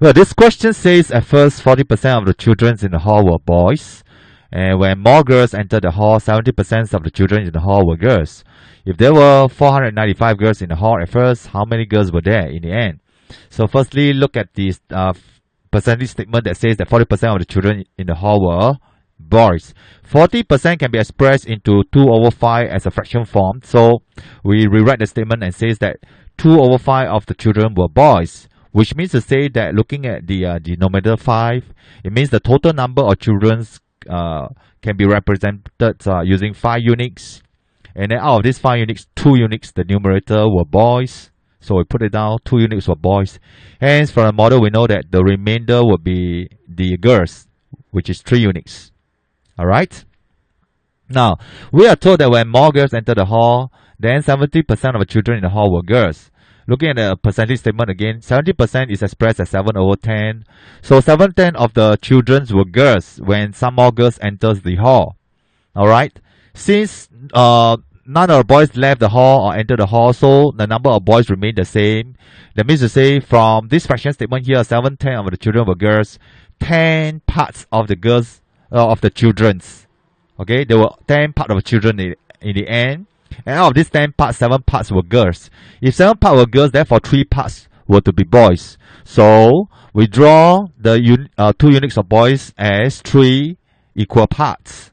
Well, this question says at first 40% of the children in the hall were boys. And when more girls entered the hall, 70% of the children in the hall were girls. If there were 495 girls in the hall at first, how many girls were there in the end? So firstly, look at this percentage statement that says that 40% of the children in the hall were boys. 40% can be expressed into 2 over 5 as a fraction form. So we rewrite the statement and says that 2 over 5 of the children were boys, which means to say that looking at the denominator 5, it means the total number of children can be represented using 5 units. And then out of these 5 units, 2 units, the numerator were boys. So we put it down, 2 units were boys. Hence, from the model, we know that the remainder would be the girls, which is 3 units. Alright? Now, we are told that when more girls enter the hall, then 70% of the children in the hall were girls. Looking at the percentage statement again, 70% is expressed as 7 over 10. So 7/10 of the children were girls when some more girls enters the hall. Alright? Since none of the boys left the hall or entered the hall, so the number of boys remained the same. That means to say from this fraction statement here, 7/10 of the children were girls, 10 parts of the girls of the children's. Okay, there were 10 parts of the children in the end. And out of these 10 parts, 7 parts were girls. If 7 parts were girls, therefore 3 parts were to be boys. So we draw the 2 units of boys as 3 equal parts.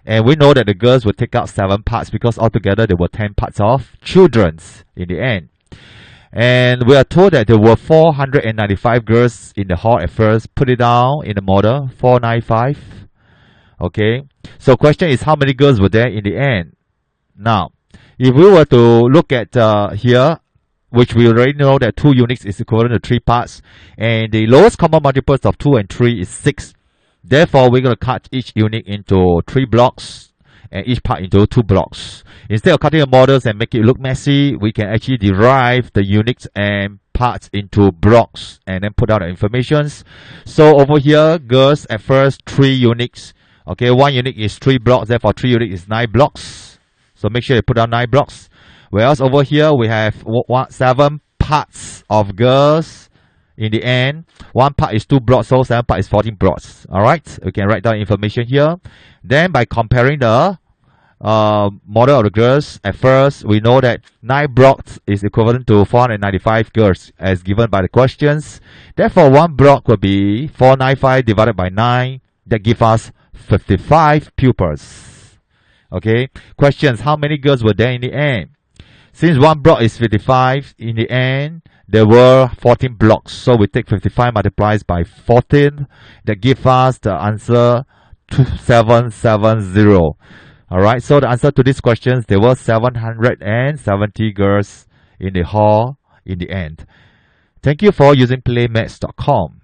And we know that the girls will take out 7 parts because altogether there were 10 parts of children in the end. And we are told that there were 495 girls in the hall at first. Put it down in the model, 495. Okay, so question is how many girls were there in the end? Now, if we were to look at here, which we already know that 2 units is equivalent to 3 parts, and the lowest common multiples of 2 and 3 is 6. Therefore, we're going to cut each unit into 3 blocks and each part into 2 blocks. Instead of cutting the models and make it look messy, we can actually derive the units and parts into blocks and then put out the informations. So over here, girls at first 3 units. Okay, 1 unit is 3 blocks, therefore 3 units is 9 blocks. So make sure you put down 9 blocks. Whereas over here, we have 7 parts of girls in the end. 1 part is 2 blocks, so 7 parts is 14 blocks. Alright, we can write down information here. Then by comparing the model of the girls, at first, we know that 9 blocks is equivalent to 495 girls as given by the questions. Therefore, 1 block will be 495 divided by 9. That gives us 55 pupils. Okay, questions, how many girls were there in the end? Since 1 block is 55, in the end, there were 14 blocks. So we take 55 multiplied by 14. That gives us the answer 2770. Alright, so the answer to these questions, there were 770 girls in the hall in the end. Thank you for using Playmaths.com.